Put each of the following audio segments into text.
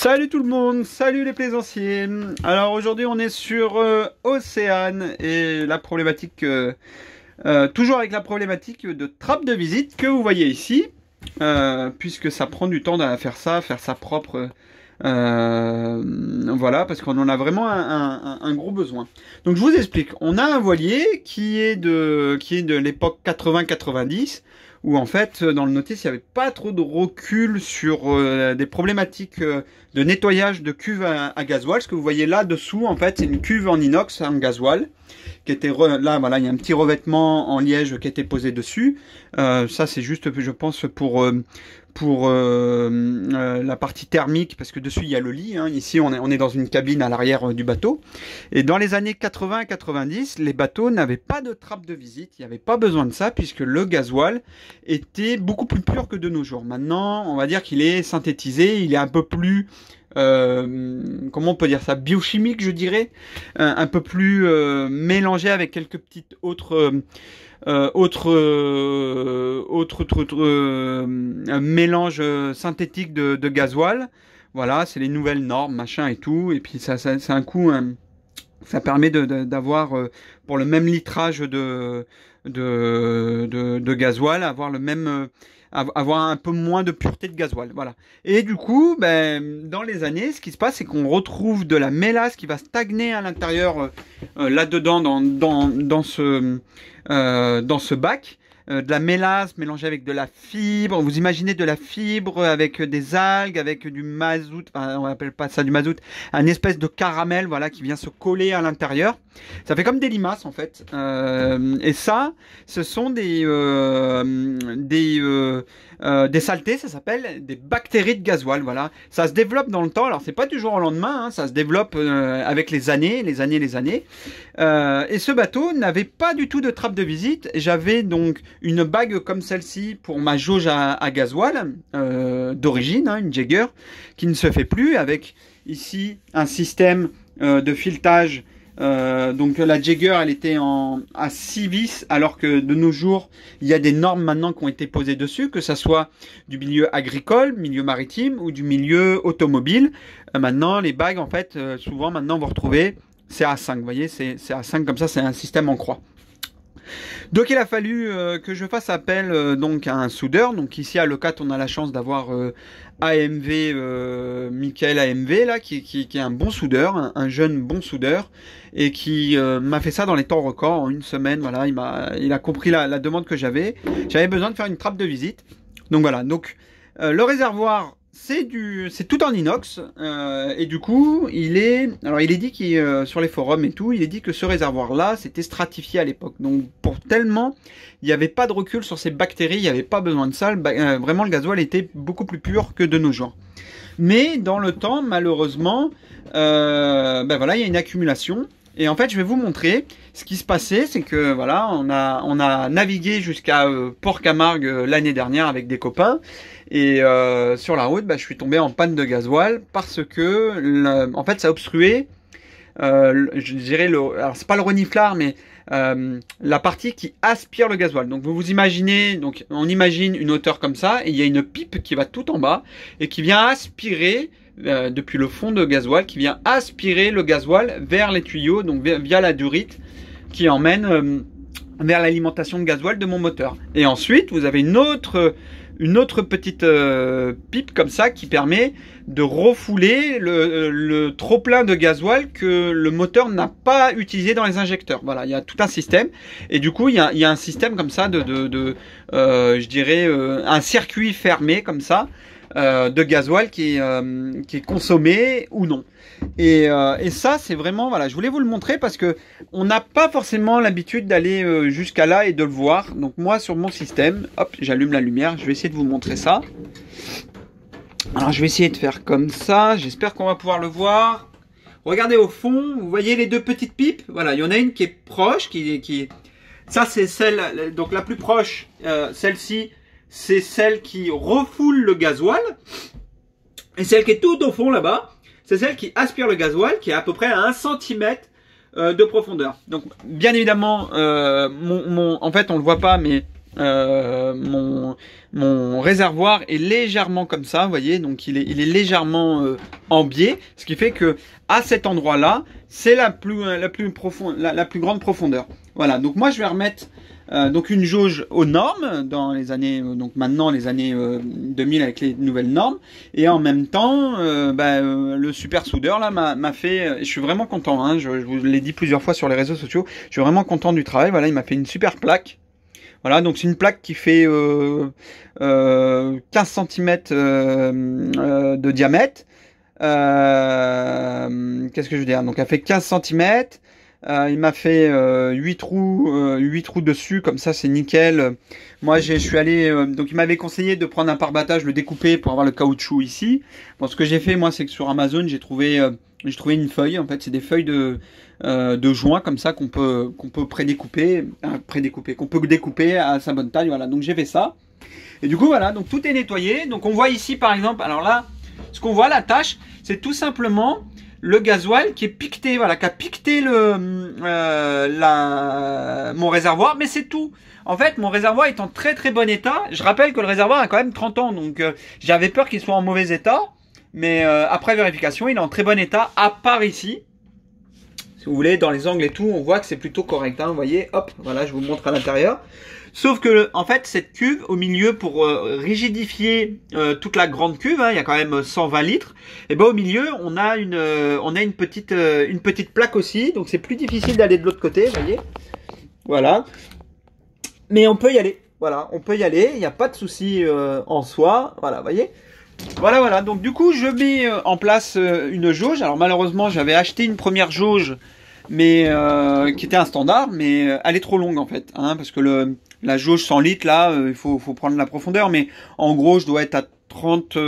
Salut tout le monde, salut les plaisanciers. Alors aujourd'hui on est sur Océane et la problématique, toujours avec la problématique de trappe de visite que vous voyez ici, puisque ça prend du temps à faire ça propre. Voilà, parce qu'on en a vraiment un gros besoin. Donc je vous explique, on a un voilier qui est de l'époque 80-90, où en fait dans le notice il n'y avait pas trop de recul sur des problématiques de nettoyage de cuves à gasoil. Ce que vous voyez là dessous en fait c'est une cuve en inox en gasoil qui était là, voilà, il y a un petit revêtement en liège qui a été posé dessus. Ça c'est juste je pense pour la partie thermique, parce que dessus il y a le lit, hein. Ici on est dans une cabine à l'arrière du bateau, et dans les années 80-90 les bateaux n'avaient pas de trappe de visite, il n'y avait pas besoin de ça puisque le gasoil était beaucoup plus pur que de nos jours. Maintenant on va dire qu'il est synthétisé, il est un peu plus comment on peut dire ça, biochimique je dirais, un peu plus mélangé avec quelques petites autres mélange synthétique de gasoil. Voilà, c'est les nouvelles normes, machin et tout. Et puis ça c'est un coup, ça permet d'avoir pour le même litrage de gasoil, avoir le même avoir un peu moins de pureté de gasoil, voilà. Et du coup, ben, dans les années, ce qui se passe, c'est qu'on retrouve de la mélasse qui va stagner à l'intérieur, là-dedans, dans ce bac. De la mélasse mélangée avec de la fibre. Vous imaginez de la fibre avec des algues, avec du mazout, enfin, on appelle pas ça du mazout, un espèce de caramel, voilà, qui vient se coller à l'intérieur. Ça fait comme des limaces en fait. Et ça, ce sont des saletés, ça s'appelle des bactéries de gasoil, voilà. Ça se développe dans le temps, alors c'est pas du jour au lendemain, hein, ça se développe avec les années. Et ce bateau n'avait pas du tout de trappe de visite. J'avais donc une bague comme celle-ci pour ma jauge à gasoil d'origine, hein, une Jaeger, qui ne se fait plus, avec ici un système de filetage. Donc la Jaeger elle était à 6 vis, alors que de nos jours il y a des normes maintenant qui ont été posées dessus, que ça soit du milieu agricole, milieu maritime ou du milieu automobile. Maintenant les bagues en fait souvent maintenant vous retrouvez c'est à 5, vous voyez, c'est à 5 comme ça, c'est un système en croix. Donc il a fallu que je fasse appel donc à un soudeur. Donc ici à Locat on a la chance d'avoir AMV, Michael AMV là, qui est un bon soudeur, un jeune bon soudeur, et qui m'a fait ça dans les temps records, en une semaine. Voilà, il a compris la demande que j'avais. J'avais besoin de faire une trappe de visite. Donc voilà, donc le réservoir c'est tout en inox, et du coup il est dit qu'il sur les forums et tout, il est dit que ce réservoir là c'était stratifié à l'époque, donc pour tellement il n'y avait pas de recul sur ces bactéries, il n'y avait pas besoin de ça, vraiment le gasoil était beaucoup plus pur que de nos jours. Mais dans le temps malheureusement ben voilà, il y a une accumulation. Et en fait, je vais vous montrer ce qui se passait, c'est que voilà, on a navigué jusqu'à Port-Camargue l'année dernière avec des copains, et sur la route, bah, je suis tombé en panne de gasoil parce que en fait, ça obstruait, je dirais alors c'est pas le reniflard, mais la partie qui aspire le gasoil. Donc vous vous imaginez, donc on imagine une hauteur comme ça, et il y a une pipe qui va tout en bas et qui vient aspirer. Depuis le fond de gasoil, qui vient aspirer le gasoil vers les tuyaux, donc via la durite qui emmène vers l'alimentation de gasoil de mon moteur. Et ensuite vous avez une autre petite pipe comme ça qui permet de refouler le trop plein de gasoil que le moteur n'a pas utilisé dans les injecteurs. Voilà, il y a tout un système, et du coup il y a un système comme ça je dirais un circuit fermé comme ça de gasoil qui est consommé ou non. Et ça c'est vraiment, voilà, je voulais vous le montrer parce que on n'a pas forcément l'habitude d'aller jusqu'à là et de le voir. Donc moi sur mon système, hop, j'allume la lumière, je vais essayer de vous montrer ça. Alors je vais essayer de faire comme ça, j'espère qu'on va pouvoir le voir. Regardez au fond, vous voyez les deux petites pipes. Voilà, il y en a une qui est proche, ça c'est celle, donc la plus proche, celle-ci, c'est celle qui refoule le gasoil. Et celle qui est tout au fond là-bas, c'est celle qui aspire le gasoil, qui est à peu près à 1 cm de profondeur. Donc bien évidemment, en fait on le voit pas, mais mon réservoir est légèrement comme ça, vous voyez, donc il est légèrement en biais, ce qui fait que à cet endroit-là, c'est la plus grande profondeur. Voilà, donc moi je vais remettre donc une jauge aux normes dans les années, donc maintenant les années 2000 avec les nouvelles normes, et en même temps, le super soudeur là m'a fait, je suis vraiment content, hein, je vous l'ai dit plusieurs fois sur les réseaux sociaux, je suis vraiment content du travail. Voilà, il m'a fait une super plaque. Voilà, donc c'est une plaque qui fait 15 cm de diamètre. Qu'est-ce que je veux dire? Donc elle fait 15 cm. Il m'a fait 8 trous dessus, comme ça c'est nickel. Moi je suis allé, donc il m'avait conseillé de prendre un pare-battage, le découper pour avoir le caoutchouc ici. Bon, ce que j'ai fait moi, c'est que sur Amazon j'ai trouvé une feuille. En fait, c'est des feuilles de joint comme ça qu'on peut prédécouper, qu'on peut découper à sa bonne taille. Voilà, donc j'ai fait ça. Et du coup voilà, donc tout est nettoyé. Donc on voit ici par exemple, alors là, ce qu'on voit, la tache, c'est tout simplement le gasoil qui est piqueté, voilà, qui a piqueté mon réservoir, mais c'est tout. En fait, mon réservoir est en très très bon état. Je rappelle que le réservoir a quand même 30 ans, donc j'avais peur qu'il soit en mauvais état. Mais après vérification, il est en très bon état, à part ici. Si vous voulez, dans les angles et tout, on voit que c'est plutôt correct. Hein, vous voyez, hop, voilà, je vous montre à l'intérieur. Sauf que, en fait, cette cuve, au milieu, pour rigidifier toute la grande cuve, hein, il y a quand même 120 litres, et ben au milieu, on a une petite plaque aussi, donc c'est plus difficile d'aller de l'autre côté, vous voyez. Voilà. Mais on peut y aller. Voilà, on peut y aller, il n'y a pas de souci en soi. Voilà, vous voyez. Voilà. Donc du coup, je mets en place une jauge. Alors malheureusement, j'avais acheté une première jauge, mais qui était un standard, mais elle est trop longue en fait, hein, parce que la jauge 100 litres là, il faut prendre la profondeur, mais en gros, je dois être à 30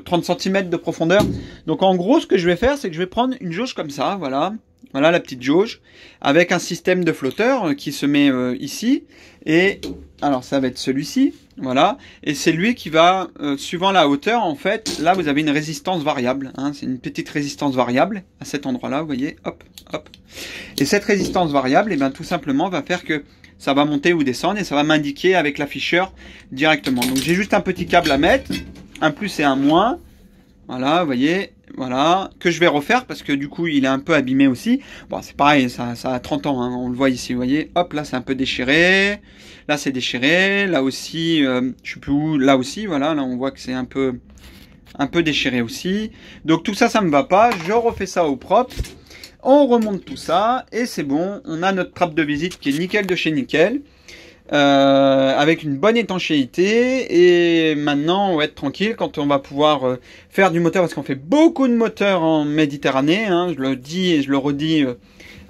cm de profondeur. Donc en gros, ce que je vais faire, c'est que je vais prendre une jauge comme ça, voilà. Voilà la petite jauge, avec un système de flotteur qui se met ici. Et alors ça va être celui-ci, voilà. Et c'est lui qui va, suivant la hauteur, en fait, là vous avez une résistance variable. Hein, c'est une petite résistance variable à cet endroit-là, vous voyez, hop, hop. Et cette résistance variable, et bien tout simplement, va faire que ça va monter ou descendre et ça va m'indiquer avec l'afficheur directement. Donc j'ai juste un petit câble à mettre, un plus et un moins. Voilà, vous voyez, voilà, que je vais refaire parce que du coup il est un peu abîmé aussi. Bon, c'est pareil, ça a 30 ans, hein, on le voit ici, vous voyez, hop, là c'est un peu déchiré, là c'est déchiré, là aussi, je sais plus où, là aussi, voilà, là on voit que c'est un peu déchiré aussi. Donc tout ça, ça me va pas, je refais ça au propre, on remonte tout ça et c'est bon, on a notre trappe de visite qui est nickel de chez nickel. Avec une bonne étanchéité, et maintenant on va être tranquille quand on va pouvoir faire du moteur, parce qu'on fait beaucoup de moteurs en Méditerranée, hein, je le dis et je le redis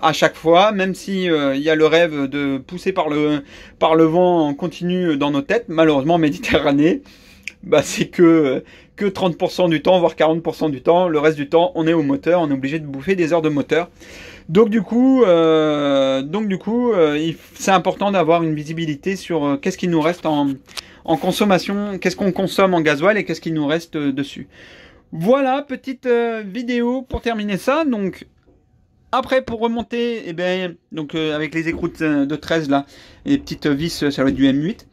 à chaque fois, même si il y a le rêve de pousser par le vent en continu dans nos têtes. Malheureusement en Méditerranée, bah, c'est que 30% du temps, voire 40% du temps. Le reste du temps, on est au moteur, on est obligé de bouffer des heures de moteur. Donc du coup, c'est important d'avoir une visibilité sur qu'est-ce qu'il nous reste en consommation, qu'est-ce qu'on consomme en gasoil et qu'est-ce qu'il nous reste dessus. Voilà, petite vidéo pour terminer ça. Donc après, pour remonter, eh ben, donc avec les écroutes de 13 là, et les petites vis, ça va être du M8.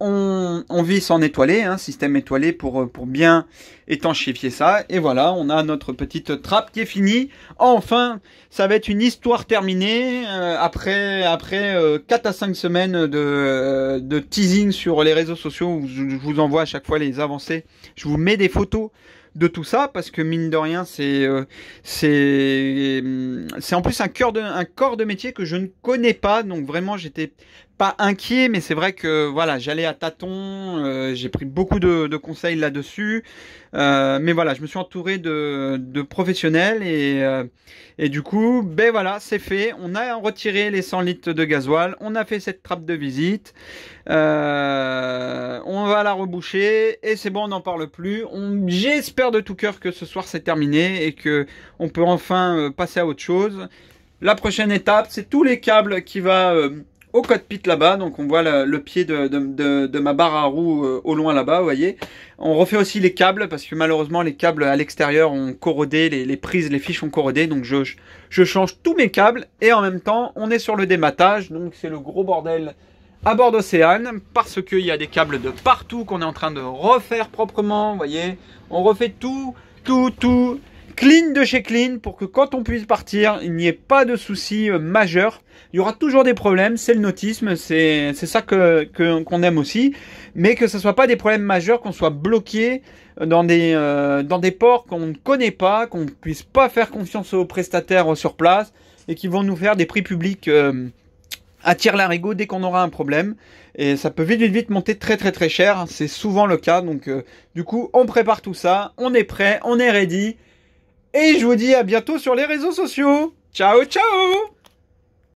On visse en étoilé, hein, système étoilé pour bien étanchéfier ça. Et voilà, on a notre petite trappe qui est finie. Enfin, ça va être une histoire terminée après 4 à 5 semaines de teasing sur les réseaux sociaux où je vous envoie à chaque fois les avancées. Je vous mets des photos de tout ça parce que mine de rien c'est en plus un corps de métier que je ne connais pas, donc vraiment j'étais pas inquiet, mais c'est vrai que voilà, j'allais à tâtons, j'ai pris beaucoup de conseils là-dessus, mais voilà, je me suis entouré de professionnels et du coup, ben voilà, c'est fait, on a retiré les 100 litres de gasoil, on a fait cette trappe de visite, on va la reboucher et c'est bon, on n'en parle plus. J'espère de tout cœur que ce soir c'est terminé et que on peut enfin passer à autre chose. La prochaine étape, c'est tous les câbles qui va au cockpit là-bas. Donc on voit le pied de ma barre à roues au loin là-bas, vous voyez. On refait aussi les câbles parce que malheureusement les câbles à l'extérieur ont corrodé, les prises, les fiches ont corrodé. Donc je change tous mes câbles et en même temps on est sur le dématage. Donc c'est le gros bordel à bord d'Océane parce qu'il y a des câbles de partout qu'on est en train de refaire proprement. Vous voyez, on refait tout clean de chez clean pour que quand on puisse partir, il n'y ait pas de soucis majeurs. Il y aura toujours des problèmes, c'est le nautisme, c'est ça qu'on aime aussi, mais que ce soit pas des problèmes majeurs, qu'on soit bloqué dans des ports qu'on ne connaît pas, qu'on ne puisse pas faire confiance aux prestataires sur place et qui vont nous faire des prix publics à tire-larigot dès qu'on aura un problème. Et ça peut vite monter très cher, c'est souvent le cas. Donc du coup, on prépare tout ça, on est prêt, on est ready. Et je vous dis à bientôt sur les réseaux sociaux. Ciao, ciao!